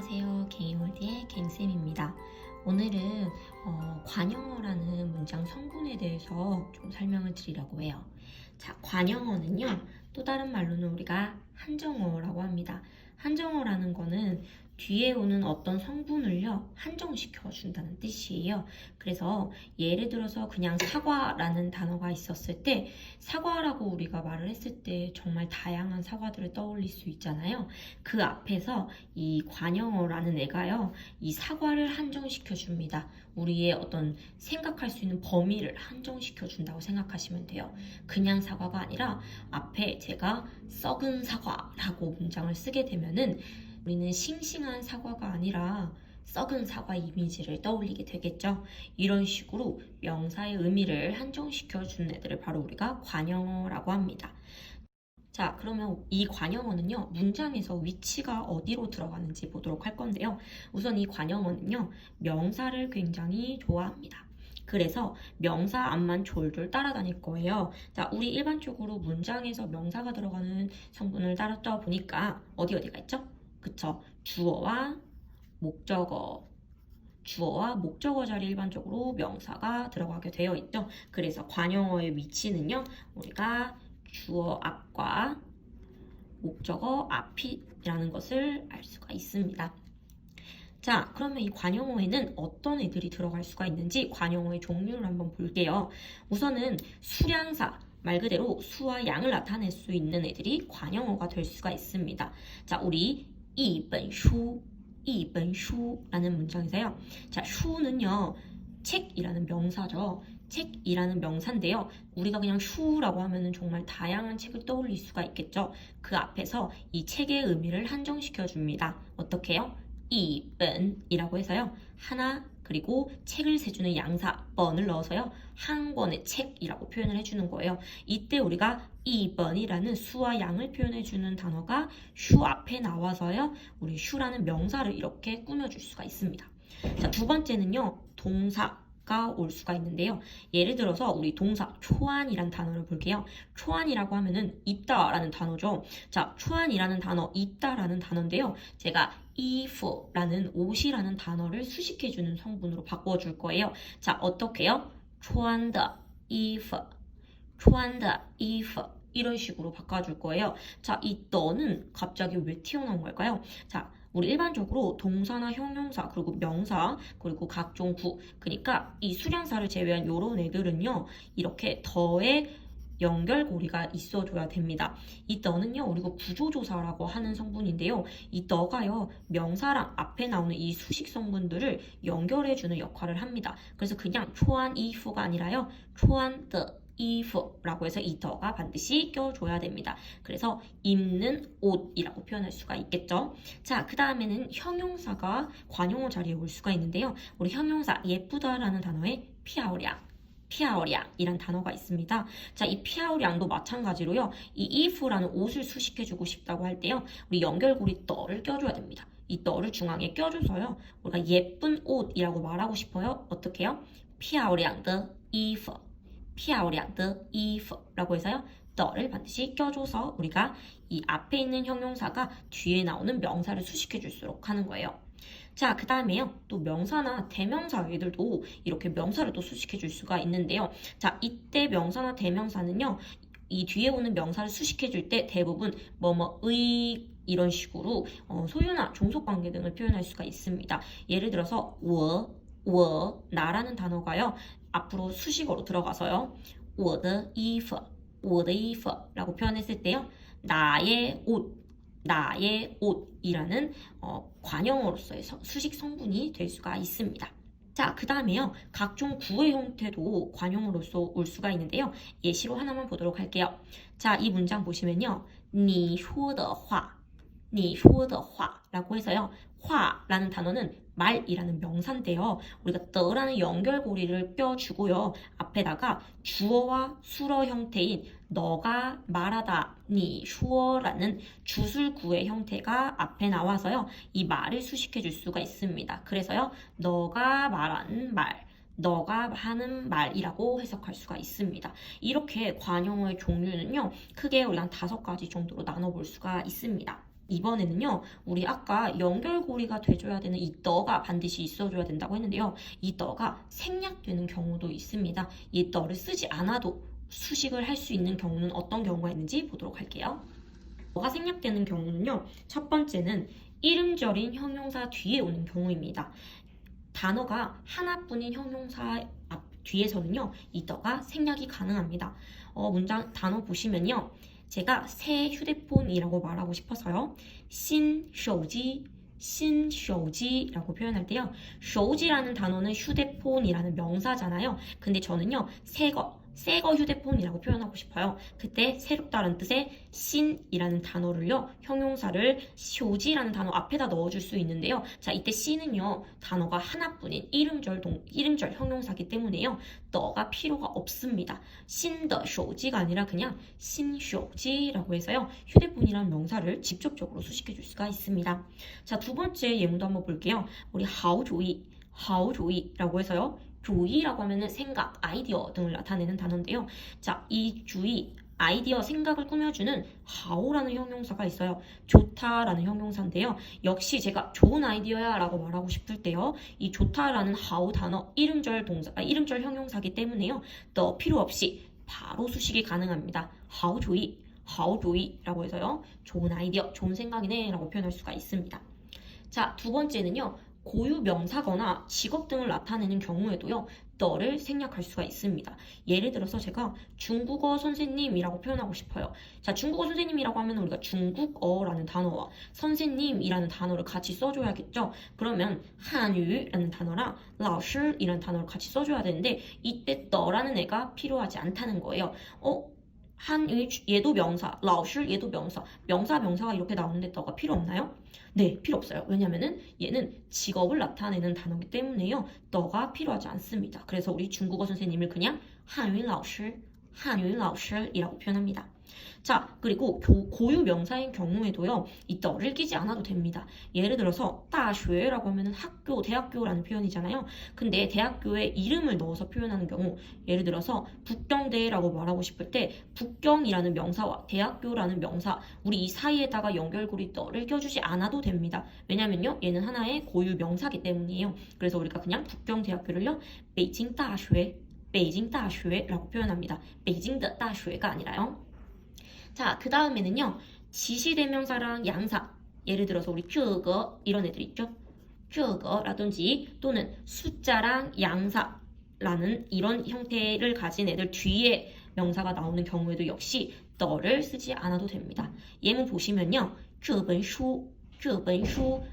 안녕하세요. 개인월드의 갱쌤입니다. 오늘은 관용어라는 문장 성분에 대해서 좀 설명을 드리려고 해요. 자, 관용어는요, 또 다른 말로는 우리가 한정어라고 합니다. 한정어라는 거는 뒤에 오는 어떤 성분을요, 한정시켜 준다는 뜻이에요. 그래서 예를 들어서 그냥 사과라는 단어가 있었을 때 사과라고 우리가 말을 했을 때 정말 다양한 사과들을 떠올릴 수 있잖아요. 그 앞에서 이 관용어라는 애가요, 이 사과를 한정시켜 줍니다. 우리의 어떤 생각할 수 있는 범위를 한정시켜 준다고 생각하시면 돼요. 그냥 사과가 아니라 앞에 제가 썩은 사과라고 문장을 쓰게 되면은 우리는 싱싱한 사과가 아니라 썩은 사과 이미지를 떠올리게 되겠죠. 이런 식으로 명사의 의미를 한정시켜 주는 애들을 바로 우리가 관용어라고 합니다. 자, 그러면 이 관용어는요, 문장에서 위치가 어디로 들어가는지 보도록 할 건데요. 우선 이 관용어는요, 명사를 굉장히 좋아합니다. 그래서 명사 앞만 졸졸 따라다닐 거예요. 자, 우리 일반적으로 문장에서 명사가 들어가는 성분을 따라 보니까 어디가 있죠? 그쵸? 주어와 목적어. 주어와 목적어 자리에 일반적으로 명사가 들어가게 되어 있죠. 그래서 관용어의 위치는요, 우리가 주어 앞과 목적어 앞이라는 것을 알 수가 있습니다. 자, 그러면 이 관용어에는 어떤 애들이 들어갈 수가 있는지 관용어의 종류를 한번 볼게요. 우선은 수량사, 말 그대로 수와 양을 나타낼 수 있는 애들이 관용어가 될 수가 있습니다. 자, 우리 一本书라는 문장이세요. 자, 슈는요, 책이라는 명사죠. 책이라는 명사인데요. 우리가 그냥 슈라고 하면은 정말 다양한 책을 떠올릴 수가 있겠죠. 그 앞에서 이 책의 의미를 한정시켜 줍니다. 어떻게요? 一本이라고 해서요. 하나 그리고 책을 세주는 양사 번을 넣어서요. 한 권의 책이라고 표현을 해주는 거예요. 이때 우리가 2번이라는 수와 양을 표현해주는 단어가 슈 앞에 나와서요. 우리 슈라는 명사를 이렇게 꾸며줄 수가 있습니다. 자, 두 번째는요. 동사가 올 수가 있는데요. 예를 들어서 우리 동사 초안이란 단어를 볼게요. 초안이라고 하면은 있다라는 단어죠. 자, 초안이라는 단어, 있다라는 단어인데요. 제가衣服라는 옷이라는 단어를 수식해주는 성분으로 바꿔줄 거예요. 자, 어떻게요? 穿的衣服이런 식으로 바꿔줄 거예요. 자, 이 너는 갑자기 왜 튀어나온 걸까요? 자, 우리 일반적으로 동사나 형용사 그리고 명사 그리고 각종 구 그러니까 이 수량사를 제외한 이런 애들은요 이렇게 더의 연결고리가 있어줘야 됩니다. 이 너는요 우리가 구조조사라고 하는 성분인데요. 이 너가요 명사랑 앞에 나오는 이 수식 성분들을 연결해주는 역할을 합니다. 그래서 그냥 초안 이프가 아니라요 초안 더 이프라고 해서 이 더가 반드시 껴줘야 됩니다. 그래서 입는 옷이라고 표현할 수가 있겠죠. 자, 그 다음에는 형용사가 관용어 자리에 올 수가 있는데요. 우리 형용사 예쁘다라는 단어에 피아오량이란 단어가 있습니다. 자, 이 피아오량도 마찬가지로요. 이 if라는 옷을 수식해주고 싶다고 할 때요. 우리 연결고리 떠를 껴줘야 됩니다. 이 떠를 중앙에 껴줘서요. 우리가 예쁜 옷이라고 말하고 싶어요. 어떻게 해요? 피아오량의衣服라고 해서요. 떠를 반드시 껴줘서 우리가 이 앞에 있는 형용사가 뒤에 나오는 명사를 수식해줄수록 하는 거예요. 자, 그 다음에요. 또 명사나 대명사 애들도 이렇게 명사를 또 수식해줄 수가 있는데요. 자, 이때 명사나 대명사는요. 이 뒤에 오는 명사를 수식해줄 때 대부분 뭐뭐의 이런 식으로 소유나 종속관계 등을 표현할 수가 있습니다. 예를 들어서 나라는 단어가요. 앞으로 수식어로 들어가서요. 我的衣服라고 표현했을 때요. 나의 옷이라는 관형어로서의 수식 성분이 될 수가 있습니다. 자, 그 다음에요. 각종 구의 형태도 관형어로서 올 수가 있는데요. 예시로 하나만 보도록 할게요. 자, 이 문장 보시면요. 你说的话라고 해서요. 화라는 단어는 말이라는 명사인데요. 우리가 너라는 연결고리를 껴주고요. 앞에다가 주어와 수어 형태인 너가 말하다, 你说라는 주술구의 형태가 앞에 나와서요. 이 말을 수식해 줄 수가 있습니다. 그래서요. 너가 말하는 말, 너가 하는 말이라고 해석할 수가 있습니다. 이렇게 관용어의 종류는요. 크게 우리 한 5가지 정도로 나눠볼 수가 있습니다. 이번에는요, 우리 아까 연결고리가 돼줘야 되는 이 너가 반드시 있어줘야 된다고 했는데요. 이 너가 생략되는 경우도 있습니다. 이 너를 쓰지 않아도 수식을 할 수 있는 경우는 어떤 경우가 있는지 보도록 할게요. 너가 생략되는 경우는요, 첫 번째는 이름절인 형용사 뒤에 오는 경우입니다. 단어가 하나뿐인 형용사 뒤에서는요, 이 너가 생략이 가능합니다. 문장 단어 보시면요, 제가 새 휴대폰이라고 말하고 싶어서요. 신手机, 신手机라고 표현할 때요. 手机라는 단어는 휴대폰이라는 명사잖아요. 근데 저는요, 새거 휴대폰이라고 표현하고 싶어요. 그때 새롭다는 뜻의 신이라는 단어를요, 형용사를 쇼지라는 단어 앞에다 넣어줄 수 있는데요. 자, 이때 신은요, 단어가 하나뿐인 이름절 형용사기 때문에요, 너가 필요가 없습니다. 신더 쇼지가 아니라 그냥 신쇼지라고 해서요, 휴대폰이라는 명사를 직접적으로 수식해 줄 수가 있습니다. 자, 두 번째 예문도 한번 볼게요. 우리 하오조이라고 해서요, 조이라고 하면은 생각, 아이디어 등을 나타내는 단어인데요. 자, 이 주의, 아이디어, 생각을 꾸며주는 하오라는 형용사가 있어요. 좋다라는 형용사인데요. 역시 제가 좋은 아이디어야 라고 말하고 싶을 때요, 이 좋다라는 하오 단어, 이름절 형용사기 때문에요, 더 필요 없이 바로 수식이 가능합니다. 하오조이라고 해서요, 좋은 아이디어, 좋은 생각이네 라고 표현할 수가 있습니다. 자, 두 번째는요, 고유 명사거나 직업 등을 나타내는 경우에도요, 너를 생략할 수가 있습니다. 예를 들어서 제가 중국어 선생님이라고 표현하고 싶어요. 자, 중국어 선생님이라고 하면 우리가 중국어라는 단어와 선생님이라는 단어를 같이 써줘야겠죠. 그러면 한유라는 단어랑 老师이라는 단어를 같이 써줘야 되는데, 이때 너라는 애가 필요하지 않다는 거예요. 한유 얘도 명사, 老师 얘도 명사가 이렇게 나오는데 너가 필요 없나요? 네, 필요 없어요. 왜냐면은 얘는 직업을 나타내는 단어이기 때문에요, 너가 필요하지 않습니다. 그래서 우리 중국어 선생님을 그냥 한유 老师이라고 표현합니다. 자, 그리고 고유 명사인 경우에도요, 이 너를 끼지 않아도 됩니다. 예를 들어서 大学라고 하면은 학교, 대학교라는 표현이잖아요. 근데 대학교에 이름을 넣어서 표현하는 경우, 예를 들어서 북경대라고 말하고 싶을 때 북경이라는 명사와 대학교라는 명사, 우리 이 사이에다가 연결고리 너를 껴주지 않아도 됩니다. 왜냐면요, 얘는 하나의 고유 명사기 때문이에요. 그래서 우리가 그냥 북경대학교를요, 北京大学라고 표현합니다. 北京的大学가 아니라요. 자, 그 다음에는요, 지시대명사랑 양사, 예를 들어서 우리 这个 이런 애들 있죠. 这个라든지 또는 숫자랑 양사라는 이런 형태를 가진 애들 뒤에 명사가 나오는 경우에도 역시 너를 쓰지 않아도 됩니다. 예문 보시면요, 这本书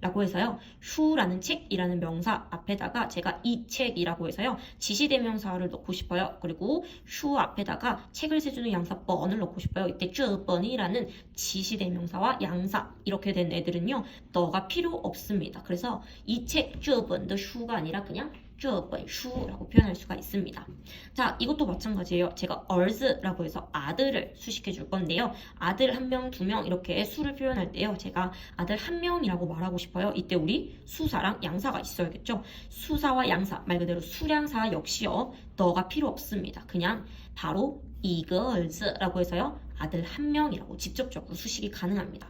라고 해서요, 슈라는 책이라는 명사 앞에다가 제가 이 책이라고 해서요, 지시대명사를 넣고 싶어요. 그리고 슈 앞에다가 책을 세주는 양사 뻔을 넣고 싶어요. 이때 这本이라는 지시대명사와 양사 이렇게 된 애들은요, 너가 필요 없습니다. 그래서 이 책 这本的书가 아니라 그냥 这本书라고 표현할 수가 있습니다. 자, 이것도 마찬가지예요. 제가 얼즈라고 해서 아들을 수식해 줄 건데요, 아들 1명, 2명 이렇게 수를 표현할 때요, 제가 아들 1명이라고 말하고 싶어요. 이때 우리 수사랑 양사가 있어야겠죠. 수사와 양사, 말 그대로 수량사 역시요, 너가 필요 없습니다. 그냥 바로 一个儿子라고 해서요, 아들 1명이라고 직접적으로 수식이 가능합니다.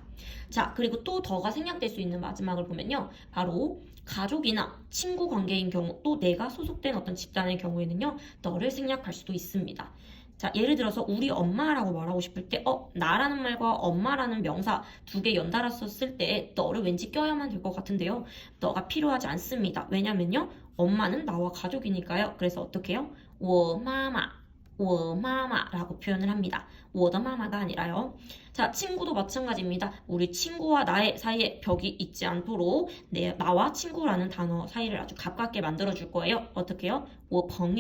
자, 그리고 또 더가 생략될 수 있는 마지막을 보면요, 바로 가족이나 친구 관계인 경우, 또 내가 소속된 어떤 집단의 경우에는요, 너를 생략할 수도 있습니다. 자, 예를 들어서 우리 엄마라고 말하고 싶을 때 나라는 말과 엄마라는 명사 두 개 연달아서 쓸 때 너를 왠지 껴야만 될 것 같은데요, 너가 필요하지 않습니다. 왜냐면요, 엄마는 나와 가족이니까요. 그래서 어떻게 해요? 我妈妈라고 표현을 합니다. 我的妈妈가 아니라요. 자, 친구도 마찬가지입니다. 우리 친구와 나의 사이에 벽이 있지 않도록 나와 친구라는 단어 사이를 아주 가깝게 만들어줄 거예요. 어떻게 해요? 我朋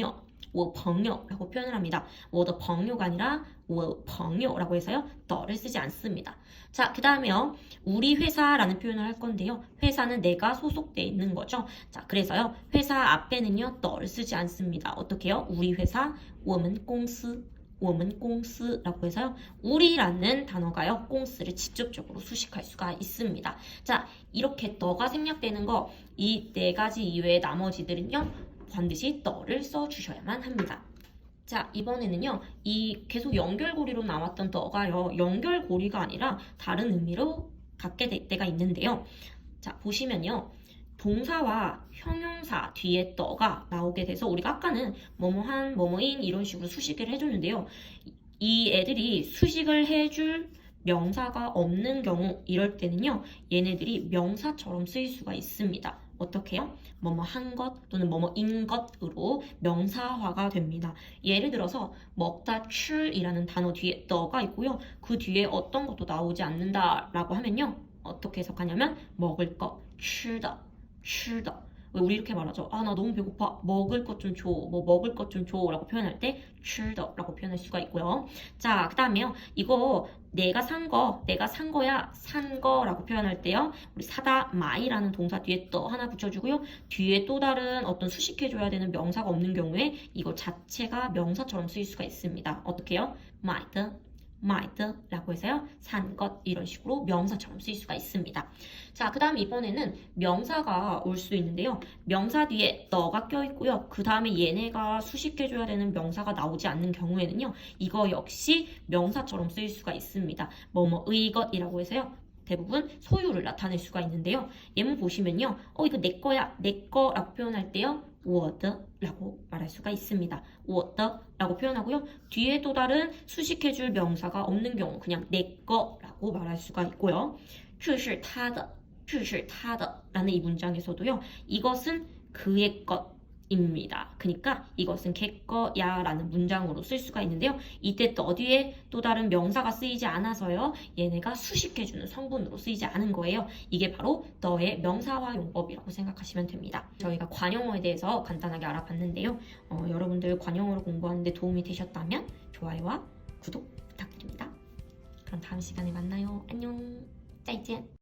友라고 표현을 합니다. 我的朋友가 아니라 我朋友라고 해서요, 너를 쓰지 않습니다. 자, 그 다음에요, 우리 회사라는 표현을 할 건데요, 회사는 내가 소속돼 있는 거죠. 자, 그래서요, 회사 앞에는요, 너를 쓰지 않습니다. 어떻게 해요? 우리 회사 我们公司라고 해서요, 우리라는 단어가요, 꽁스를 직접적으로 수식할 수가 있습니다. 자, 이렇게 너가 생략되는 거, 이 네 가지 이외의 나머지들은요, 반드시 너를 써주셔야만 합니다. 자, 이번에는요, 이 계속 연결고리로 나왔던 너가요, 연결고리가 아니라 다른 의미로 갖게 될 때가 있는데요. 자, 보시면요. 동사와 형용사 뒤에 떠가 나오게 돼서 우리가 아까는 뭐뭐한, 뭐뭐인 이런 식으로 수식을 해줬는데요. 이 애들이 수식을 해줄 명사가 없는 경우 이럴 때는요. 얘네들이 명사처럼 쓰일 수가 있습니다. 어떻게요? 뭐뭐 한 것 또는 뭐뭐인 것으로 명사화가 됩니다. 예를 들어서 먹다 출이라는 단어 뒤에 떠가 있고요. 그 뒤에 어떤 것도 나오지 않는다라고 하면요. 어떻게 해석하냐면 먹을 것, 吃的. 왜 우리 이렇게 말하죠? 아, 나 너무 배고파. 먹을 것 좀 줘. 뭐 먹을 것 좀 줘. 라고 표현할 때 吃的라고 표현할 수가 있고요. 자, 그 다음에요. 이거 내가 산 거야. 산 거라고 표현할 때요. 우리 사다, 마이라는 동사 뒤에 떠 하나 붙여주고요. 뒤에 또 다른 어떤 수식해줘야 되는 명사가 없는 경우에 이거 자체가 명사처럼 쓰일 수가 있습니다. 어떻게요? 마이드라고 해서요. 산 것 이런 식으로 명사처럼 쓰일 수가 있습니다. 자, 그 다음 이번에는 명사가 올 수 있는데요. 명사 뒤에 너가 껴있고요. 그 다음에 얘네가 수식해줘야 되는 명사가 나오지 않는 경우에는요. 이거 역시 명사처럼 쓰일 수가 있습니다. 뭐뭐의 것이라고 해서요. 대부분 소유를 나타낼 수가 있는데요. 예문 보시면요. 이거 내 거야. 내 거라고 표현할 때요. 我的라고 말할 수가 있습니다. 我的라고 표현하고요. 뒤에 또 다른 수식해줄 명사가 없는 경우 그냥 내 거라고 말할 수가 있고요. 这是他的, 这是他的라는 이 문장에서도요. 이것은 그의 것입니다. 그러니까 이것은 걔 거야 라는 문장으로 쓸 수가 있는데요. 이때 또 어디에 또 다른 명사가 쓰이지 않아서요. 얘네가 수식해주는 성분으로 쓰이지 않은 거예요. 이게 바로 너의 명사화 용법이라고 생각하시면 됩니다. 저희가 관용어에 대해서 간단하게 알아봤는데요. 여러분들 관용어를 공부하는데 도움이 되셨다면 좋아요와 구독 부탁드립니다. 그럼 다음 시간에 만나요. 안녕. 再见